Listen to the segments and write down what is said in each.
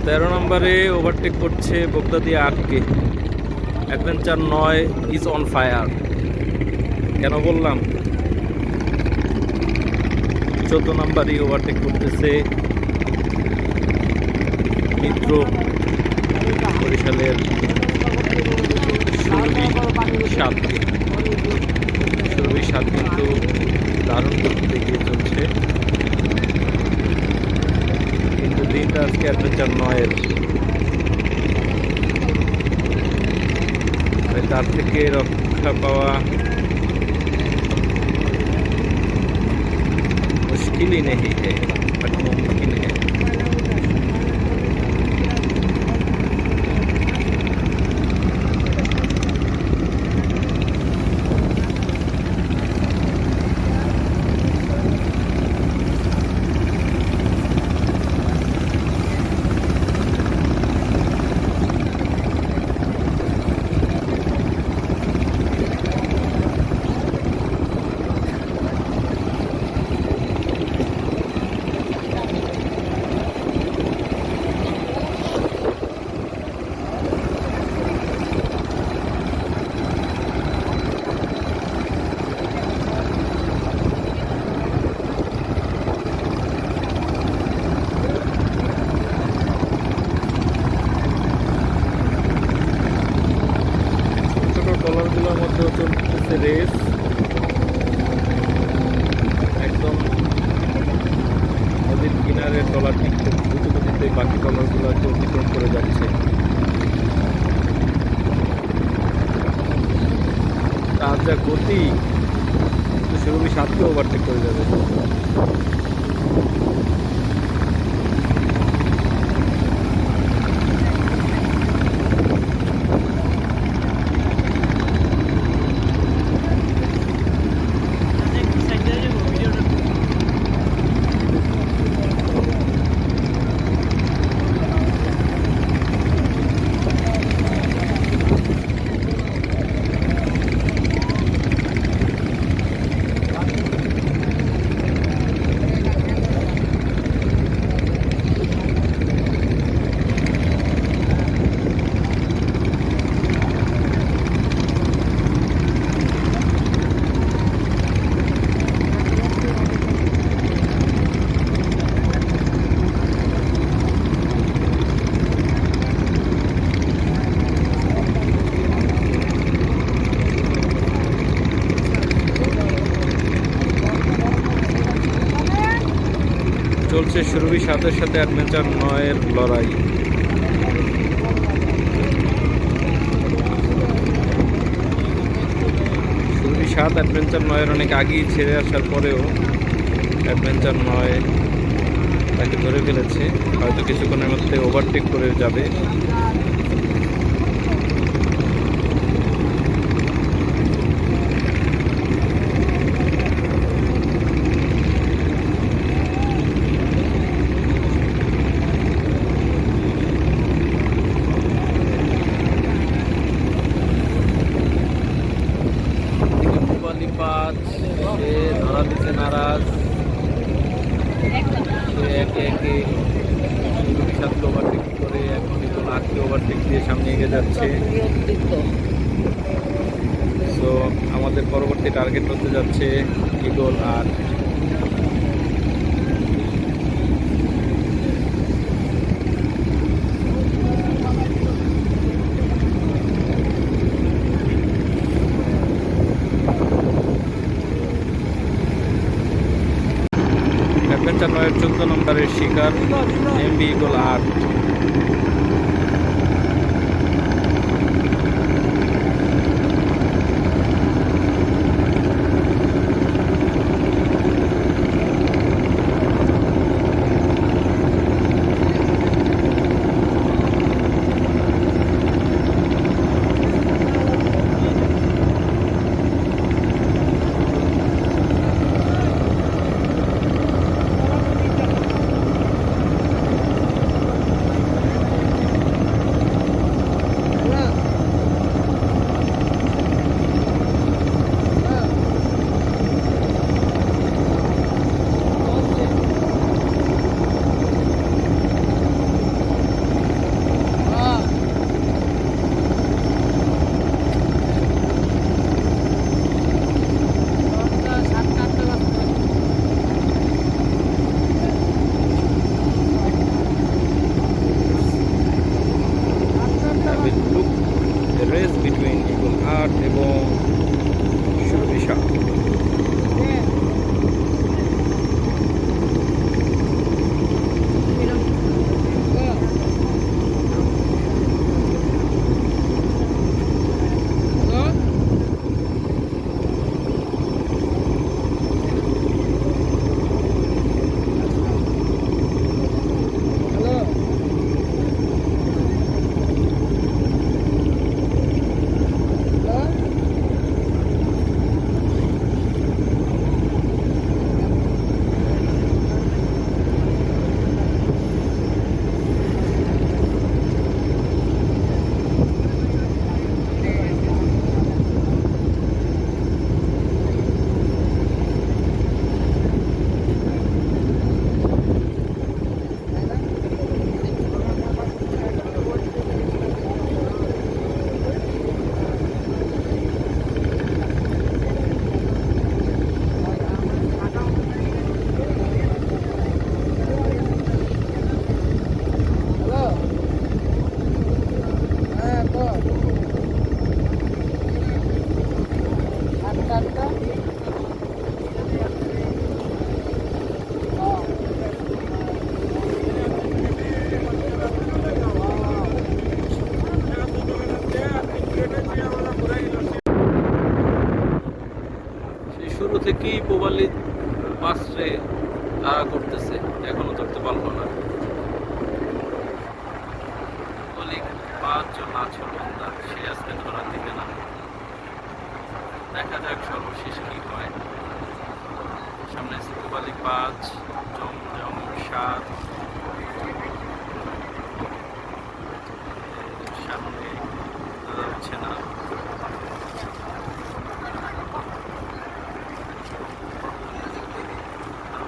13 নম্বরে ওভারটেক করছে বগদাদি 8কে। Adventure 9 is on fire. কেন বললাম? 14 নম্বরই ওভারটেক করতেছে মিত্র বরিশালের সুরভি 7কে। সুরভি 7 কিন্তু দারুণ গতিতে এগিয়ে চলছে, কিন্তু দিনটা আজকে অ্যাডভেঞ্চার 9-এর, তার থেকে রক্ষা পাওয়া मुश्किल ही नहीं है बट मुमकिन है। ট্রলারগুলোর মধ্যেও চলতেছে রেস, একদম নদীর কিনারে ট্রলারটি খুব দ্রুত গতিতে বাকি ট্রলারগুলোকে অতিক্রম করে যাচ্ছে। তার যা গতি, সেগুলি 7কে ওভারটেক করে যাবে। চলছে সুরভি 7-এর সাথে অ্যাডভেঞ্চার 9-এর লড়াই। সুরভি 7 অ্যাডভেঞ্চার 9-এর অনেক আগেই ছেড়ে আসার পরেও অ্যাডভেঞ্চার 9 তাকে ধরে ফেলেছে, হয়তো কিছুক্ষণের মধ্যে ওভারটেক করে যাবে। সে ধরা দিচ্ছে নারাজ, সে একে একে সাতকে ওভারটেক করে এখন কিন্তু 8কে ওভারটেক দিয়ে সামনে এগিয়ে যাচ্ছে। সো আমাদের পরবর্তী টার্গেট হতে যাচ্ছে ইগল 8। অ্যাডভেঞ্চার 9-এর 14 নম্বরের শিকার এমবি ইগল 8। কি পুবালি পাশে তারা করতেছে, এখনো ধরতে পারলো না। পুবালি 5 জন আছে বন্ধা, সে আজকে ধরা দিবে না। দেখা যাক সর্বশেষ কি হয়। সামনে আছে পুবালি 5, জমজম 7, সামনে দেখা যাচ্ছে না।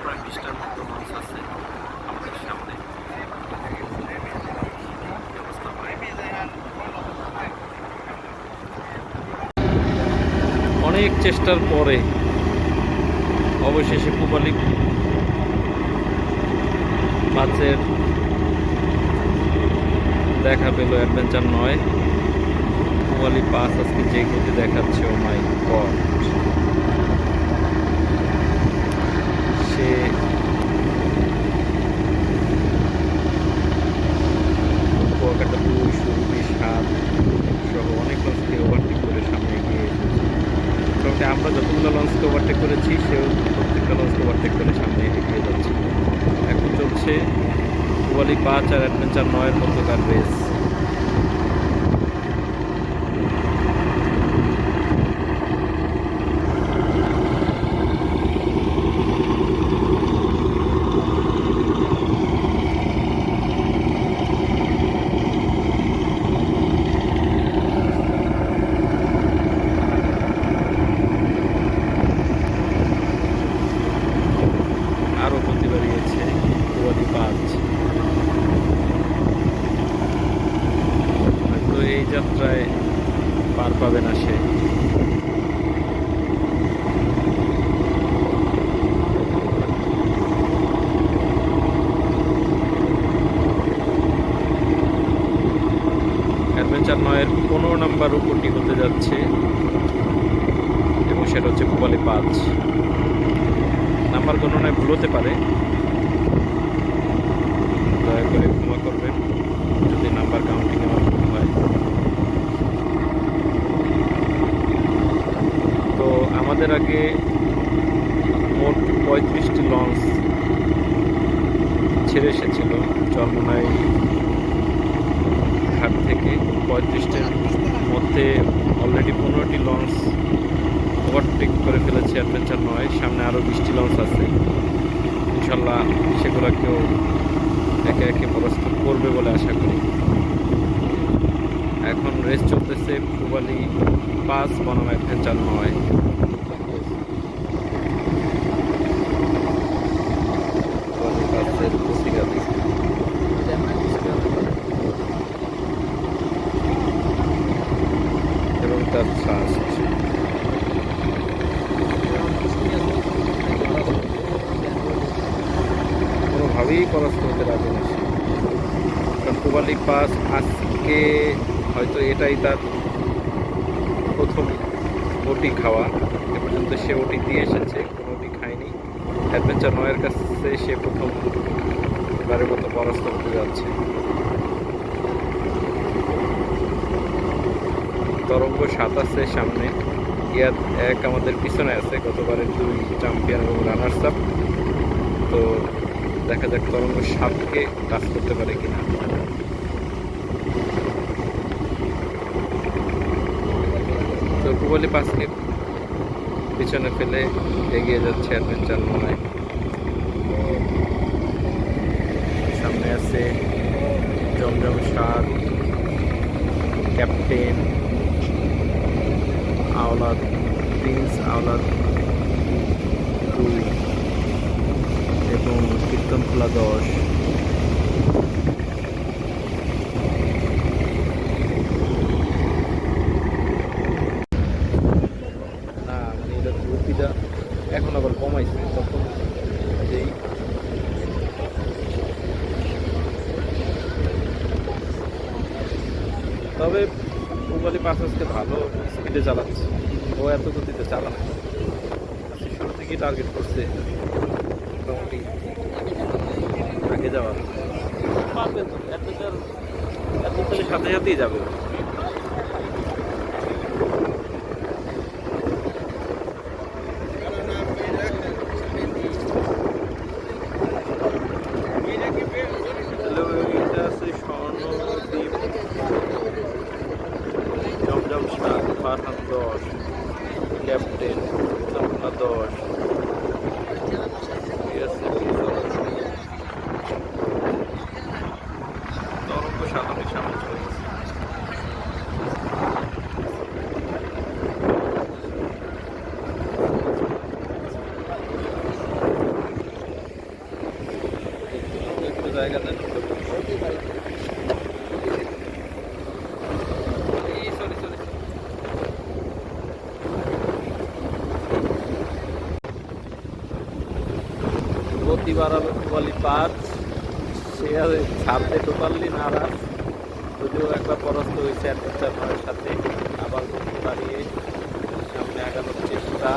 প্রায় 20টার মতো লঞ্চ আছে আমাদের সামনে। অনেক চেষ্টার পরে অবশেষে পুবালি মাছের দেখা পেল অ্যাডভেঞ্চার 9। পুবালি 5 আজকে যে গতি দেখাচ্ছে, ও মাই গড, সে কুয়াকাটা 2, সুরভি 7 সহ অনেক লঞ্চকে ওভারটেক করে সামনে এগিয়ে এসেছে। মোটামুটি আমরা যতগুলো লঞ্চকে ওভারটেক করেছি, সেও প্রত্যেকটা লঞ্চকে ওভারটেক করে সামনে এগিয়ে যাচ্ছে। এখন চলছে পুবালি 5 আর অ্যাডভেঞ্চার 9-এর মধ্যকার রেস। আরও গতি বাড়িয়েছে পুবালি 5। হয়তো এই যাত্রায় পার পাবে না সে। অ্যাডভেঞ্চার 9-এর 15 নাম্বার উপরটি হতে যাচ্ছে এবং সেটা হচ্ছে পুবালি 5। নাম্বার গণনায় ভুল হতে পারে, দয়া করে ক্ষমা করবেন যদি নাম্বার কাউন্টিং আমার ভুল হয়। তো আমাদের আগে মোট 35টি লঞ্চ ছেড়ে এসেছিল চরমোনাই ঘাট থেকে। 35টির মধ্যে অলরেডি 15টি লঞ্চ ওভারটেক করে ফেলেছে অ্যাডভেঞ্চার 9। সামনে আরও 20টি লঞ্চ আছে, ইনশাল্লাহ সেগুলোকেও একে একে পরাস্ত করবে বলে আশা করি। এখন রেস চলতেছে পুবালি 5 বনাম অ্যাডভেঞ্চার 9। পুবালি 5-এর কুচিগাদি এবং তার ফার্স্ট কোনোভাবেই পরাস্ত হতে রাজি না সে। কারণ পুবালি 5 আজকে হয়তো এটাই তার প্রথম ওটি খাওয়া। এ পর্যন্ত সে ওটি দিয়ে এসেছে, কোনো ওটি খায়নি। অ্যাডভেঞ্চার 9-এর কাছে সে প্রথম এবারের মতো পরাস্ত হতে যাচ্ছে। তরঙ্গ 7 আছে সামনে, ইয়াদ 1 আমাদের পিছনে আছে, গতবারের 2 চ্যাম্পিয়ন এবং রানার্স আপ। তো দেখা যাক তরঙ্গ 7কে টাচ করতে পারে কিনা। তো পুবালি 5কে পিছনে ফেলে এগিয়ে যাচ্ছে অ্যাডভেঞ্চার 9। সামনে আছে জমজম 7, ক্যাপ্টেন, আওলাদ, প্রিন্স আওলাদ 2 এবং কীর্তনখোলা 10। না মানে এটা গতিটা এখন আবার কমাইছে, তখন যেই তবে পুবালি 5 আজকে ভালো স্পিডে চালাচ্ছে, ও এত গতিতে চালানো আজকে শুরু থেকেই টার্গেট করছে মোটামুটি আগে যাওয়ার। পারবে তো, অ্যাডভেঞ্চারের সাথে সাথেই যাবে। গতি বাড়াবে পুবালি 5, সে আর ছাড়তে টোটালি নারাজ। যদিও একবার পরাস্ত হয়েছে অ্যাডভেঞ্চার 9-এর সাথে, আবার গতি বাড়িয়ে সামনে আগানোর চেষ্টা।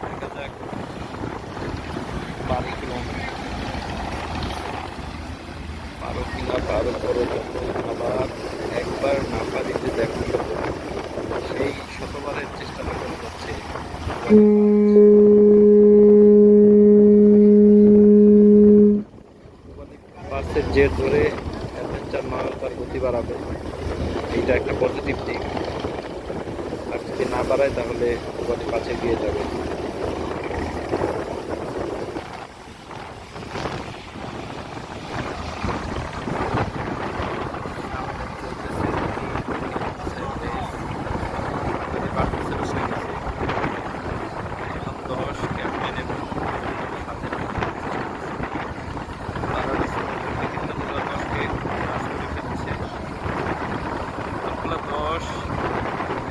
দেখা যাক পারি কিনা, পারো কিনা, পারো করো যত, আবার একবার না পারিতে দেখো সেই শতবারের চেষ্টাটা করে যাচ্ছে। বাসের জের ধরে অ্যাডভেঞ্চার 9 তার গতি বাড়াবে, এইটা একটা পজিটিভ দিক। আর যদি না বাড়ায় তাহলে গতি 5-এ গিয়ে যাবে।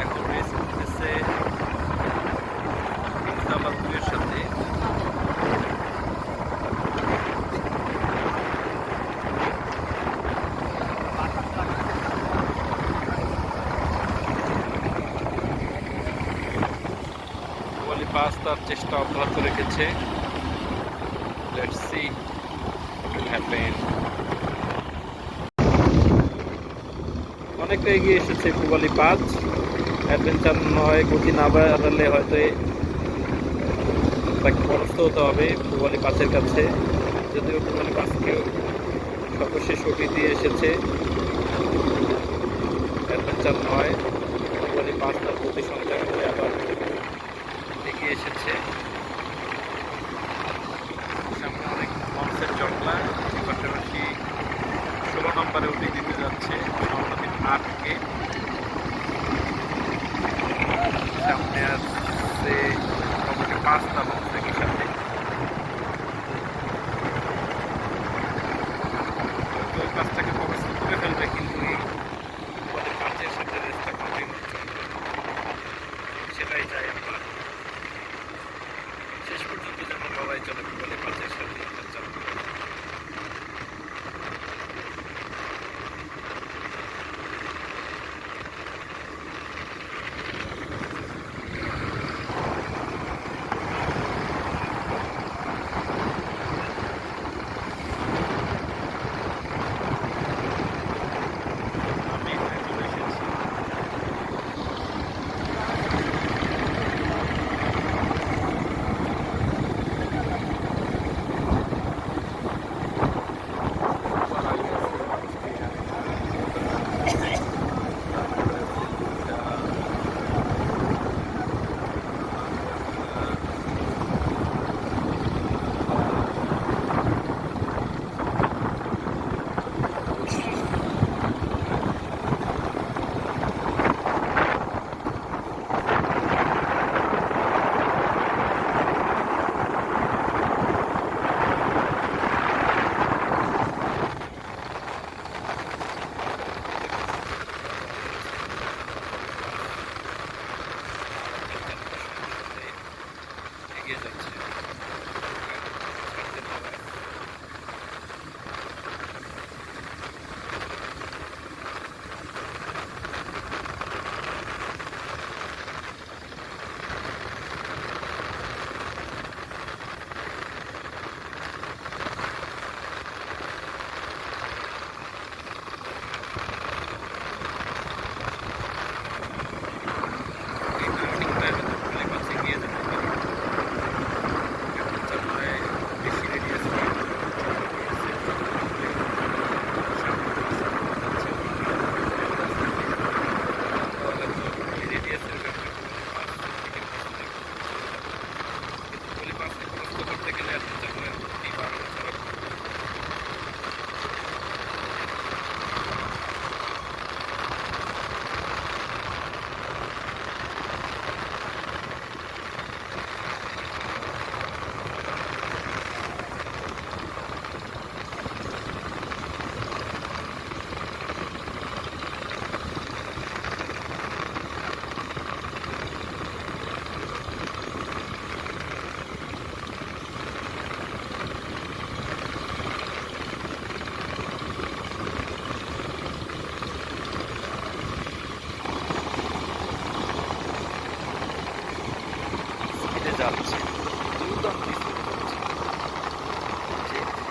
এখন রেস করতেছে ইনশাআল্লাহ সাথে। পুবালি 5 তার চেষ্টা অব্যাহত রেখেছে। Let's see what will happen. অনেকটা এগিয়ে এসেছে পুবালি 5। অ্যাডভেঞ্চার 9 গতি না বাড়ালে হয়তো তাকে পরাস্ত হতে হবে পুবালি 5-এর কাছে। যদিও পুবালি 5-কেও সর্বশেষ ওটি দিয়ে এসেছে অ্যাডভেঞ্চার 9। পুবালি 5 তার গতি সঞ্চয় করে আবার এগিয়ে এসেছে। সামনে অনেক মঞ্চের জটলা, পাশাপাশি 16 নম্বরে উঠে দিতে যাচ্ছে সমাধির 8-কে। সামনে আসছে মোটামুটি 5টা লঞ্চ একই সাথে। ওই 5টাকে পরাস্ত করে ফেলবে, কিন্তু এই 5-এর সাথে রেসটা কন্টিনিউ চলবে, সেটাই চাই আমরা।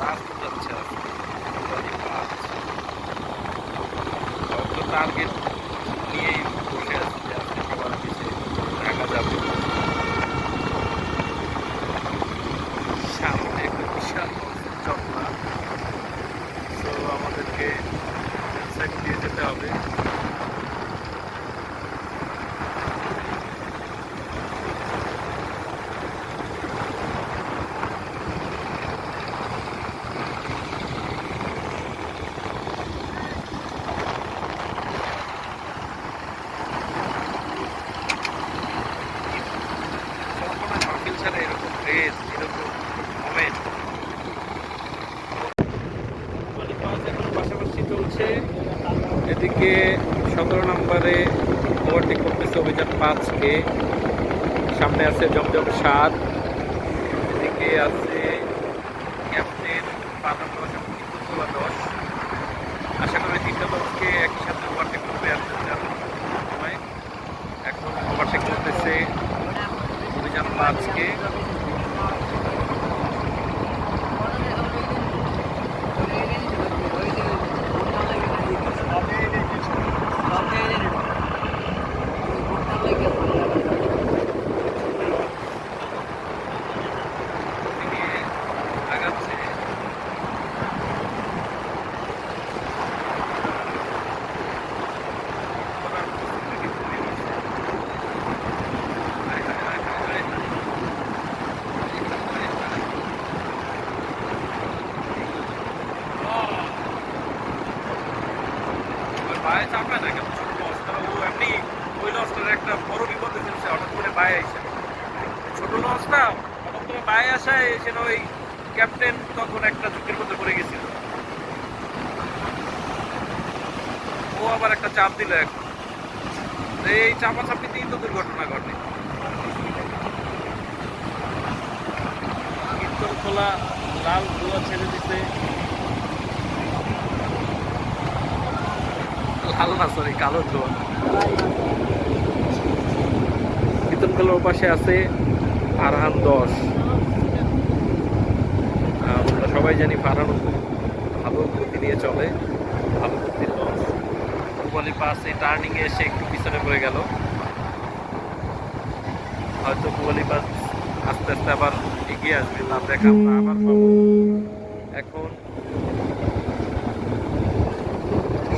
রাস্ত যাচ্ছে হয়তো টার্গেট নিয়েই বসে আছে যে আজকে সবার কিছু ঢাকা যাবে। সামনে একটা বিশাল চক্রা, তো আমাদেরকে সাইড দিয়ে যেতে হবে। ছাড়া এরকম ড্রেস এরকম মোমেন্ট পাশাপাশি চলছে। এদিকে 17 নম্বরে ওভারটেক করতেছে অভিযান 5কে, সামনে আছে জমজম 7, এদিকে আছে ক্যাপ্টেন 5-10 এবং 10। আশা করি 3টা দলকে একই সাথে ওভারটেক করবে। এখন ওভারটেক করতেছে অভিযান 5কে। বায়ে চাপে না কেন ছোট লস, তারা ও এমনি ওই লসটার একটা বড় বিপদে ফেলছে। হঠাৎ করে বায়ে আসে ছোট লসটা, হঠাৎ করে বায়ে আসায় যেন ওই ক্যাপ্টেন তখন একটা ঝুঁকির মধ্যে পড়ে গেছিল। ও আবার একটা চাপ দিল এখন, এই চাপাচাপিতেই তো দুর্ঘটনা ঘটে। কীর্তন খোলা লাল ধোঁয়া ছেড়ে দিতে, লাল না সরি কালো ধোঁয়া। কীর্তনখোলার ওপাশে আছে ফারহান 10। আমরা সবাই জানি ফারহান খুব ভালো গতি নিয়ে চলে, ভালো গতির লস। পূবালী পাসে টার্নিংয়ে এসে একটু পিছনে পড়ে গেল, হয়তো পূবালী পাস আস্তে আস্তে আবার এগিয়ে আসবে, তার দেখা আমরা আবার পাবো। এখন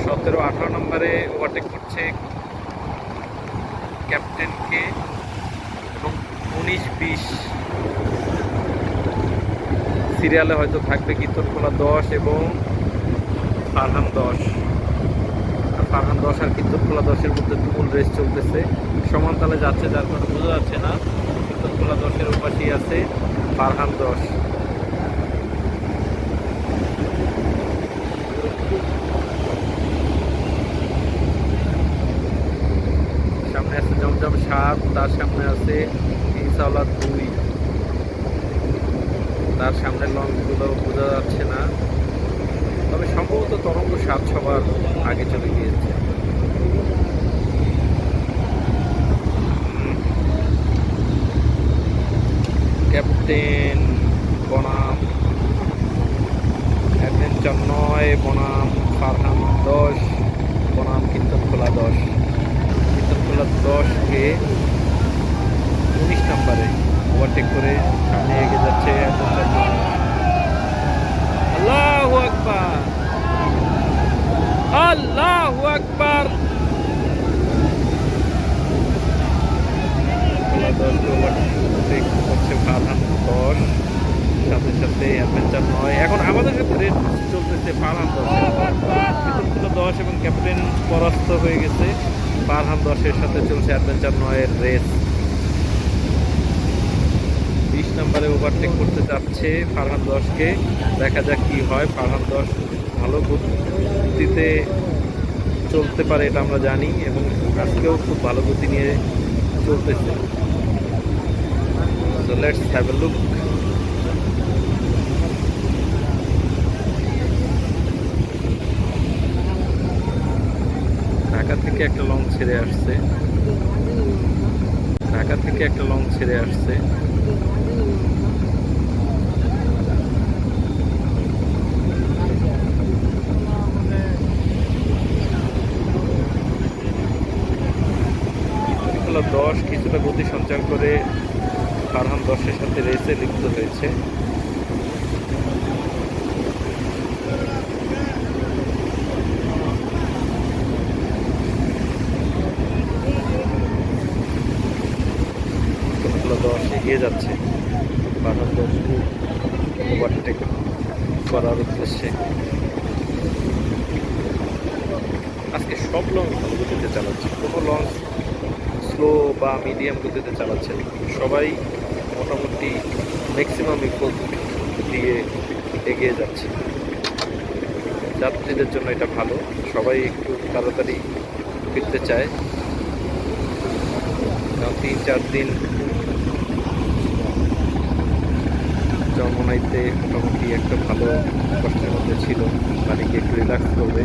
17-18 নম্বরে ওভারটেক করছে ক্যাপ্টেনকে এবং 19-20 সিরিয়ালে হয়তো থাকবে কীর্তনখোলা 10 এবং ফারহান 10। ফারহান 10 আর কীর্তনখোলা 10-এর মধ্যে তুমুল রেস চলতেছে, সমান তালে যাচ্ছে, যার কারণে বোঝা যাচ্ছে না। কীর্তনখোলা 10-এর ওপাশেই আছে ফারহান 10। সামনে আছে জমজম 7, তার সামনে আছে ইনশাআল্লাহ 2, তার সামনে লঞ্চগুলো বোঝা যাচ্ছে না, তবে সম্ভবত তরঙ্গ 7 সবার আগে চলে গিয়েছে। ক্যাপ্টেন বনাম অ্যাডভেঞ্চার 9 বনাম ফারহান 10 বনাম কীর্তনখোলা 10। কীর্তনখোলা 10কে 19 নম্বরে ওভারটেক করে সামনে এগিয়ে যাচ্ছে অ্যাডভেঞ্চার 9। আল্লাহু আকবার, আল্লাহু আকবার। ওভারটেক করছে ফারহান 10, সাথে সাথে অ্যাডভেঞ্চার 9। এখন আমাদের সাথে রেড চলতেছে ফারহান 10, কীর্তনখোলা 10 এবং ক্যাপ্টেন পরাস্ত হয়ে গেছে। ফারহান 10-এর সাথে চলছে অ্যাডভেঞ্চার 9-এর রেস। 20 নম্বরে ওভারটেক করতে যাচ্ছে ফারহান 10-কে, দেখা যাক কি হয়। ফারহান 10 ভালো গতিতে চলতে পারে এটা আমরা জানি, এবং আজকেও খুব ভালো গতি নিয়ে চলতেছে। So let's have a look. Dhaka থেকে একটা লং ছেড়ে আসছে, ঢাকা থেকে একটা লং ছেড়ে আসছে। গতি সঞ্চার করে ফারহান 10-এর সাথে রেসে লিপ্ত হয়েছে। কিতুনখোলা 10 এগিয়ে যাচ্ছে ফারহান 10কে ওভারটেক করার উদ্দেশ্যে। আজকে সব লঞ্চ ভালো গতিতে চালাচ্ছে, কোনো লঞ্চ স্লো বা মিডিয়াম গতিতে চালাচ্ছে না, সবাই মোটামুটি ম্যাক্সিমাম ইফোর্ট দিয়ে এগিয়ে যাচ্ছে। যাত্রীদের জন্য এটা ভালো, সবাই একটু তাড়াতাড়ি ফিরতে চায়, কারণ 3-4 দিন যমুনাইতে মোটামুটি একটা ভালো কষ্টের মধ্যে ছিল, বাড়িকে একটু রিল্যাক্স করবে।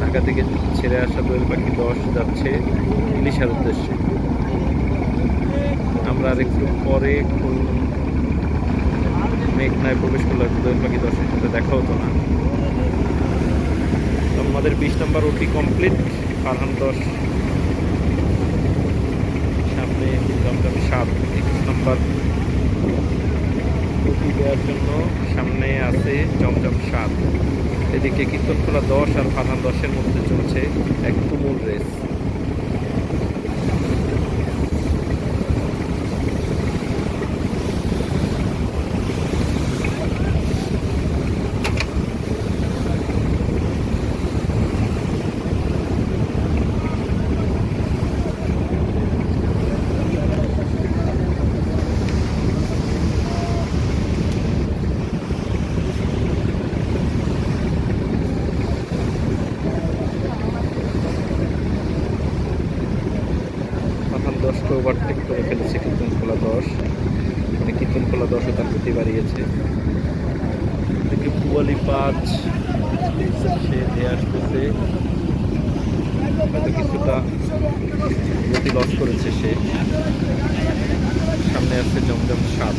ঢাকা থেকে ছেড়ে আসা দোয়েল পাখি 10 যাচ্ছে ইলিশার উদ্দেশ্যে। আমরা আর একটু পরে মেঘনায় প্রবেশ করলে দোয়েল পাখি 10-এর সাথে দেখা হতো না। আমাদের 20 নম্বর ওটি কমপ্লিট। ফারহান 10 সামনে, জমজম 7 21 নম্বর ওটি দেওয়ার জন্য সামনে আছে জমজম 7। এদিকে কিতুনখোলা 10 আর ফারহান 10-এর মধ্যে চলছে এক তুমুল রেস। ফারহান 10কে ওভারটেক করে ফেলেছে কিতুনখোলা 10, মানে কিতুনখোলা 10ও তার গতি বাড়িয়েছে। এদিকে পুয়ালি 5 সে ধেয়ে আসতেছে, হয়তো কিছুটা গতি লস করেছে সে। সামনে আসছে জমজম 7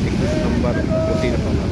21 নম্বর গতির পালা।